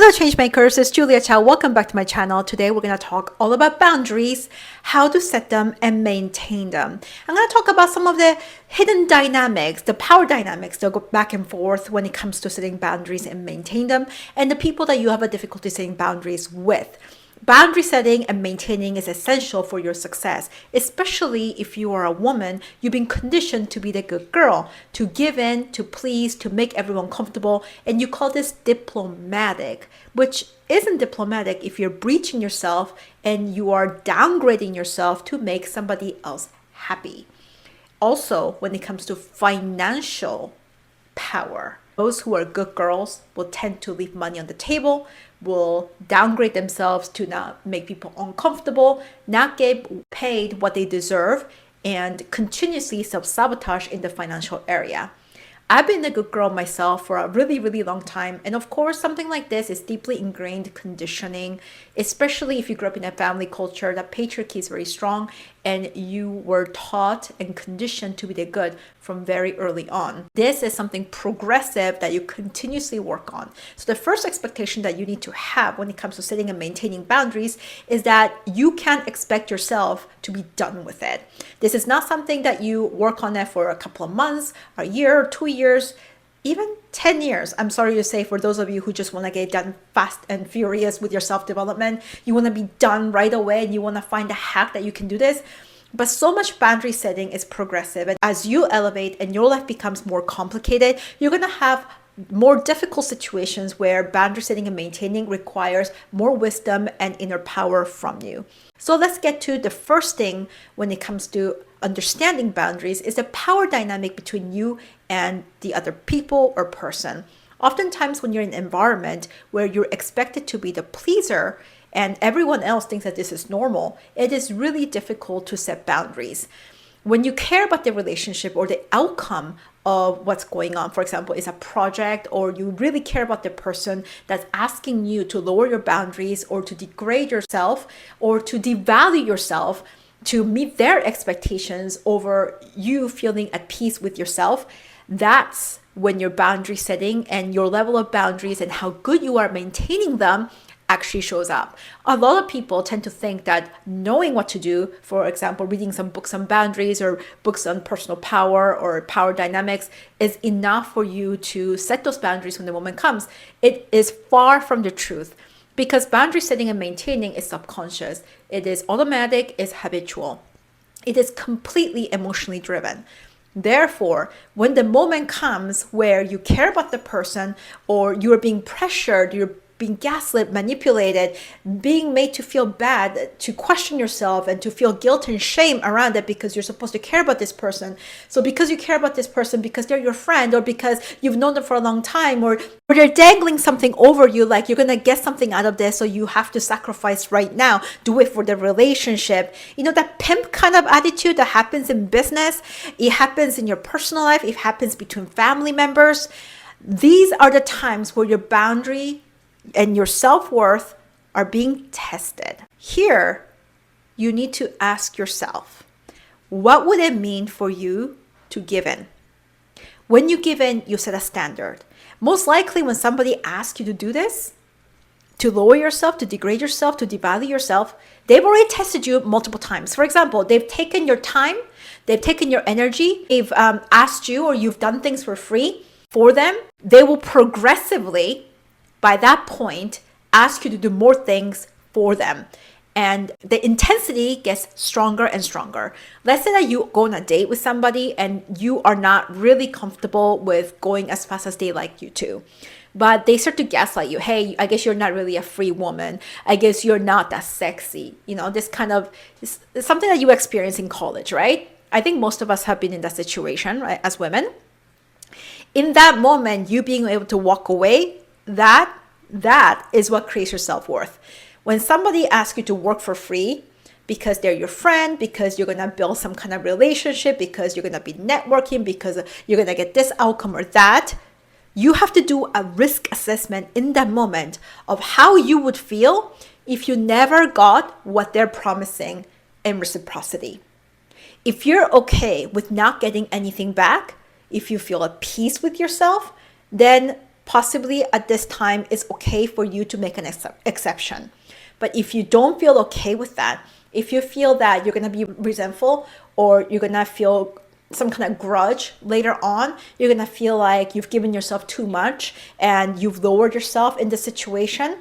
Hello Changemakers, it's Julia Chow. Welcome back to my channel. Today we're going to talk all about boundaries, how to set them and maintain them. I'm going to talk about some of the hidden dynamics, the power dynamics that go back and forth when it comes to setting boundaries and maintain them, and the people that you have a difficulty setting boundaries with. Boundary setting and maintaining is essential for your success, especially if you are a woman. You've been conditioned to be the good girl, to give in, to please, to make everyone comfortable, and you call this diplomatic, which isn't diplomatic if you're breaching yourself and you are downgrading yourself to make somebody else happy. Also, when it comes to financial power, those who are good girls will tend to leave money on the table, will downgrade themselves to not make people uncomfortable, not get paid what they deserve, and continuously self-sabotage in the financial area. I've been a good girl myself for a really, really long time. And of course, something like this is deeply ingrained conditioning, especially if you grew up in a family culture that patriarchy is very strong and you were taught and conditioned to be the good from very early on. This is something progressive that you continuously work on. So the first expectation that you need to have when it comes to setting and maintaining boundaries is that you can't expect yourself to be done with it. This is not something that you work on it for a couple of months, a year, 2 years, even 10 years. I'm sorry to say, for those of you who just want to get done fast and furious with your self-development, you want to be done right away and you want to find a hack that you can do this. But so much boundary setting is progressive. And as you elevate and your life becomes more complicated, you're going to have more difficult situations where boundary setting and maintaining requires more wisdom and inner power from you. So let's get to the first thing when it comes to understanding boundaries is the power dynamic between you and the other people or person. Oftentimes when you're in an environment where you're expected to be the pleaser and everyone else thinks that this is normal, it is really difficult to set boundaries. When you care about the relationship or the outcome of what's going on, for example, is a project, or you really care about the person that's asking you to lower your boundaries or to degrade yourself or to devalue yourself to meet their expectations over you feeling at peace with yourself, that's when your boundary setting and your level of boundaries and how good you are maintaining them actually shows up. A lot of people tend to think that knowing what to do, for example, reading some books on boundaries or books on personal power or power dynamics, is enough for you to set those boundaries when the moment comes. It is far from the truth, because boundary setting and maintaining is subconscious. It is automatic, it's habitual. It is completely emotionally driven. Therefore, when the moment comes where you care about the person or you're being pressured, you're being gaslit, manipulated, being made to feel bad, to question yourself and to feel guilt and shame around it because you're supposed to care about this person. So because you care about this person, because they're your friend or because you've known them for a long time, or they're dangling something over you like you're going to get something out of this, so you have to sacrifice right now, do it for the relationship. You know, that pimp kind of attitude that happens in business, it happens in your personal life, it happens between family members. These are the times where your boundary and your self-worth are being tested. Here, you need to ask yourself, what would it mean for you to give in? When you give in, you set a standard. Most likely when somebody asks you to do this, to lower yourself, to degrade yourself, to devalue yourself, they've already tested you multiple times. For example, they've taken your time, they've taken your energy, they've asked you, or you've done things for free for them. They will progressively, by that point, ask you to do more things for them. And the intensity gets stronger and stronger. Let's say that you go on a date with somebody and you are not really comfortable with going as fast as they like you to. But they start to gaslight you. Hey, I guess you're not really a free woman. I guess you're not that sexy. You know, this kind of, it's something that you experience in college, right? I think most of us have been in that situation, right, as women. In that moment, you being able to walk away, that is what creates your self-worth. When somebody asks you to work for free because they're your friend, because you're going to build some kind of relationship, because you're going to be networking, because you're going to get this outcome or that, you have to do a risk assessment in that moment of how you would feel if you never got what they're promising in reciprocity. If you're okay with not getting anything back, if you feel at peace with yourself, then possibly at this time it's okay for you to make an exception. But if you don't feel okay with that, if you feel that you're going to be resentful, or you're going to feel some kind of grudge later on, you're going to feel like you've given yourself too much and you've lowered yourself in the situation,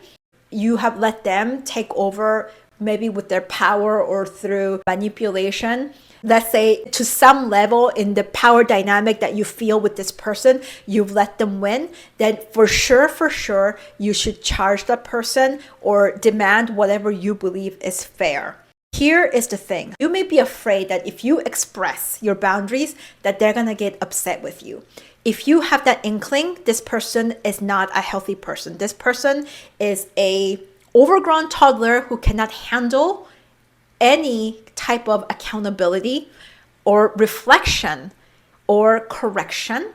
you have let them take over, maybe with their power or through manipulation. Let's say to some level in the power dynamic that you feel with this person, you've let them win, then for sure, you should charge that person or demand whatever you believe is fair. Here is the thing. You may be afraid that if you express your boundaries, that they're going to get upset with you. If you have that inkling, this person is not a healthy person. This person is a overgrown toddler who cannot handle any type of accountability or reflection or correction.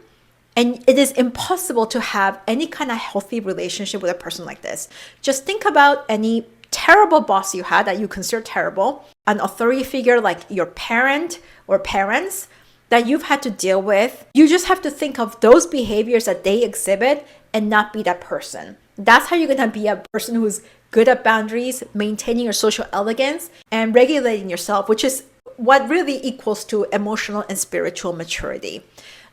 And it is impossible to have any kind of healthy relationship with a person like this. Just think about any terrible boss you had that you consider terrible, an authority figure like your parent or parents that you've had to deal with. You just have to think of those behaviors that they exhibit and not be that person. That's how you're going to be a person who's good at boundaries, maintaining your social elegance, and regulating yourself, which is what really equals to emotional and spiritual maturity.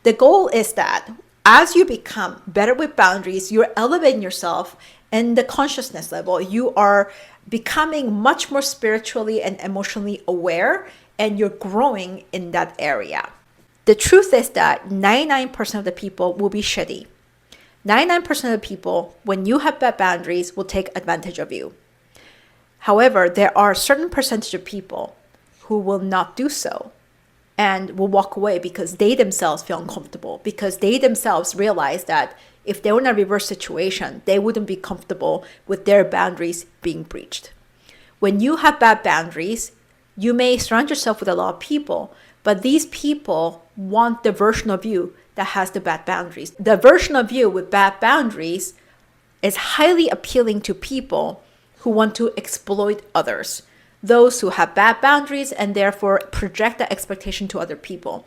The goal is that as you become better with boundaries, you're elevating yourself in the consciousness level. You are becoming much more spiritually and emotionally aware, and you're growing in that area. The truth is that 99% of the people will be shitty. 99% of the people, when you have bad boundaries, will take advantage of you. However, there are a certain percentage of people who will not do so and will walk away because they themselves feel uncomfortable, because they themselves realize that if they were in a reverse situation, they wouldn't be comfortable with their boundaries being breached. When you have bad boundaries, you may surround yourself with a lot of people, but these people want the version of you that has the bad boundaries. The version of you with bad boundaries is highly appealing to people who want to exploit others, those who have bad boundaries and therefore project that expectation to other people,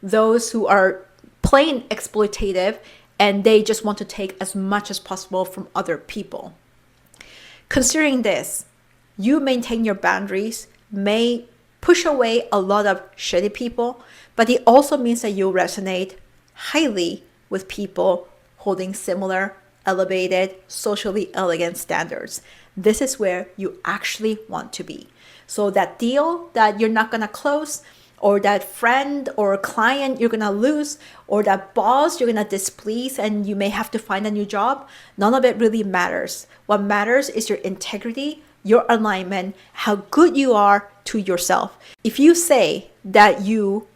those who are plain exploitative and they just want to take as much as possible from other people. Considering this, you maintain your boundaries may push away a lot of shitty people, but it also means that you resonate highly with people holding similar, elevated, socially elegant standards. This is where you actually want to be. So that deal that you're not going to close, or that friend or client you're going to lose, or that boss you're going to displease and you may have to find a new job, none of it really matters. What matters is your integrity, your alignment, how good you are to yourself. If you say that you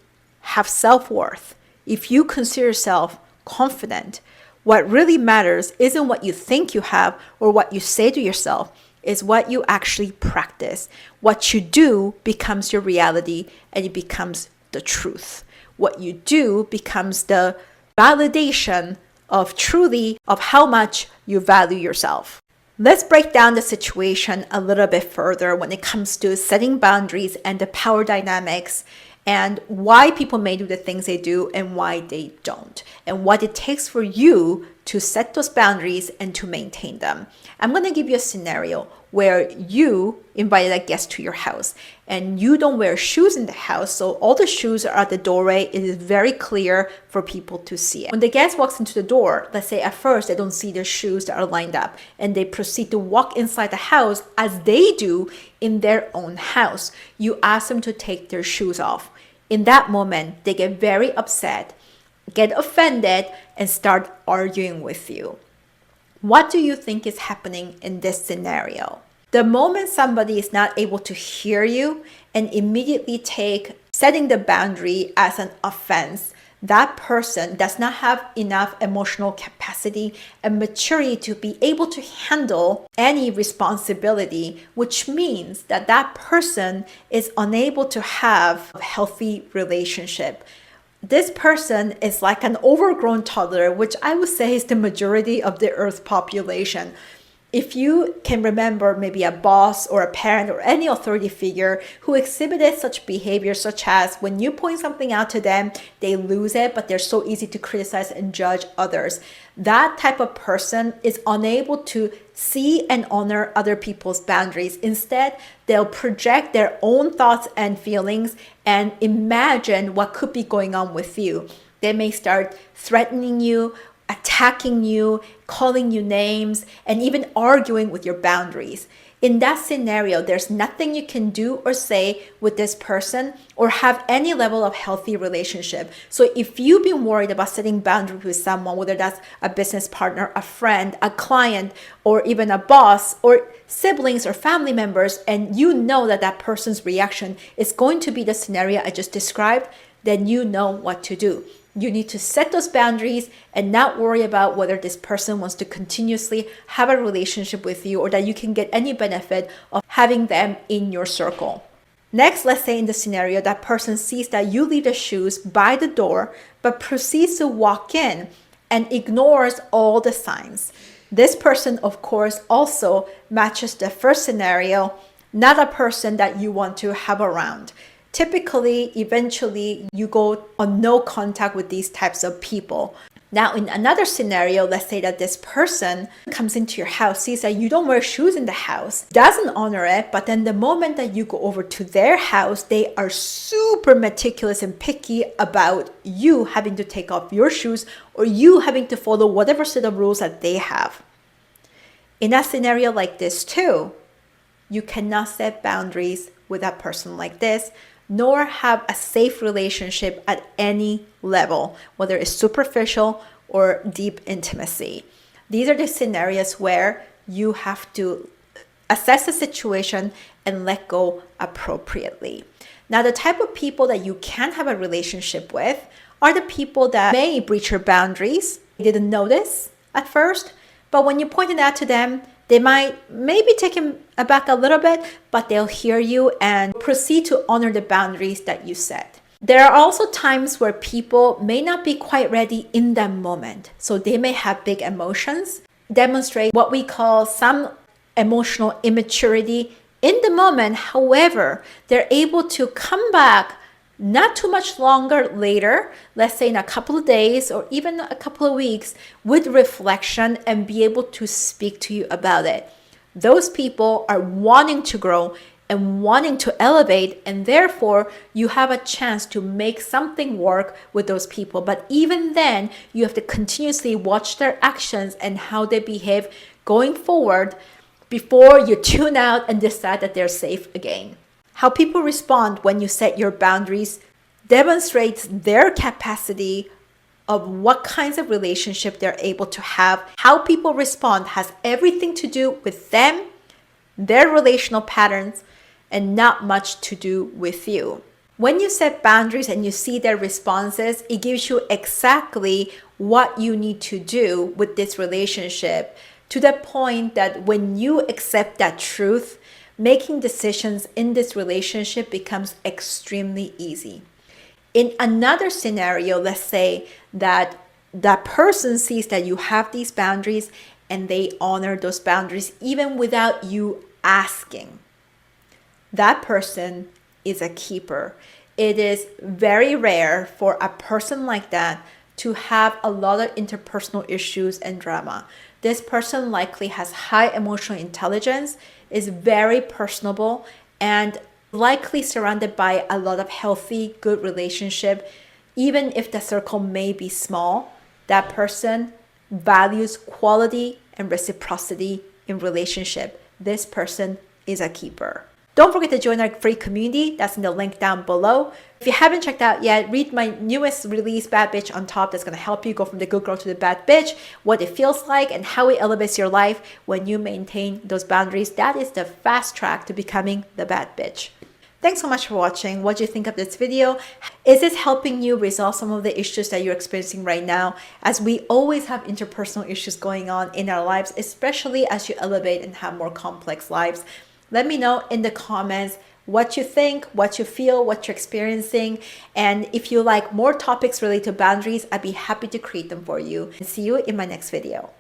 have self-worth, if you consider yourself confident, what really matters isn't what you think you have or what you say to yourself, is what you actually practice. What you do becomes your reality and it becomes the truth. What you do becomes the validation of truly of how much you value yourself. Let's break down the situation a little bit further when it comes to setting boundaries and the power dynamics, and why people may do the things they do and why they don't, and what it takes for you to set those boundaries and to maintain them. I'm going to give you a scenario where you invited a guest to your house and you don't wear shoes in the house, so all the shoes are at the doorway. It is very clear for people to see it. When the guest walks into the door, let's say at first they don't see their shoes that are lined up and they proceed to walk inside the house as they do in their own house. You ask them to take their shoes off. In that moment, they get very upset, get offended, and start arguing with you. What do you think is happening in this scenario? The moment somebody is not able to hear you and immediately take setting the boundary as an offense, that person does not have enough emotional capacity and maturity to be able to handle any responsibility, which means that that person is unable to have a healthy relationship. This person is like an overgrown toddler, which I would say is the majority of the Earth population. If you can remember maybe a boss or a parent or any authority figure who exhibited such behavior, such as when you point something out to them, they lose it, but they're so easy to criticize and judge others. That type of person is unable to see and honor other people's boundaries. Instead, they'll project their own thoughts and feelings and imagine what could be going on with you. They may start threatening you, attacking you, calling you names, and even arguing with your boundaries. In that scenario, there's nothing you can do or say with this person or have any level of healthy relationship. So if you've been worried about setting boundaries with someone, whether that's a business partner, a friend, a client, or even a boss, or siblings or family members, and you know that that person's reaction is going to be the scenario I just described, then you know what to do. You need to set those boundaries and not worry about whether this person wants to continuously have a relationship with you or that you can get any benefit of having them in your circle. Next, let's say in the scenario that person sees that you leave the shoes by the door but proceeds to walk in and ignores all the signs. This person, of course, also matches the first scenario, not a person that you want to have around. Typically, eventually, you go on no contact with these types of people. Now, in another scenario, let's say that this person comes into your house, sees that you don't wear shoes in the house, doesn't honor it, but then the moment that you go over to their house, they are super meticulous and picky about you having to take off your shoes or you having to follow whatever set of rules that they have. In a scenario like this too, you cannot set boundaries with a person like this, nor have a safe relationship at any level, whether it's superficial or deep intimacy. These are the scenarios where you have to assess the situation and let go appropriately. Now, the type of people that you can have a relationship with are the people that may breach your boundaries. You didn't notice at first, but when you point it out to them, they might maybe take him aback a little bit, but they'll hear you and proceed to honor the boundaries that you set. There are also times where people may not be quite ready in that moment. So they may have big emotions, demonstrate what we call some emotional immaturity in the moment. However, they're able to come back not too much longer later, let's say in a couple of days or even a couple of weeks, with reflection and be able to speak to you about it. Those people are wanting to grow and wanting to elevate, and therefore you have a chance to make something work with those people. But even then, you have to continuously watch their actions and how they behave going forward before you tune out and decide that they're safe again. How people respond when you set your boundaries demonstrates their capacity of what kinds of relationship they're able to have. How people respond has everything to do with them, their relational patterns, and not much to do with you. When you set boundaries and you see their responses, it gives you exactly what you need to do with this relationship, to the point that when you accept that truth, making decisions in this relationship becomes extremely easy. In another scenario, let's say that that person sees that you have these boundaries and they honor those boundaries even without you asking. That person is a keeper. It is very rare for a person like that to have a lot of interpersonal issues and drama. This person likely has high emotional intelligence, is very personable, and likely surrounded by a lot of healthy, good relationship. Even if the circle may be small, that person values quality and reciprocity in relationship. This person is a keeper. Don't forget to join our free community. That's in the link down below. If you haven't checked out yet, read my newest release, Bad Bitch on Top. That's going to help you go from the good girl to the bad bitch, what it feels like and how it elevates your life when you maintain those boundaries. That is the fast track to becoming the bad bitch. Thanks so much for watching. What do you think of this video? Is this helping you resolve some of the issues that you're experiencing right now? As we always have interpersonal issues going on in our lives, especially as you elevate and have more complex lives. Let me know in the comments what you think, what you feel, what you're experiencing. And if you like more topics related to boundaries, I'd be happy to create them for you. And see you in my next video.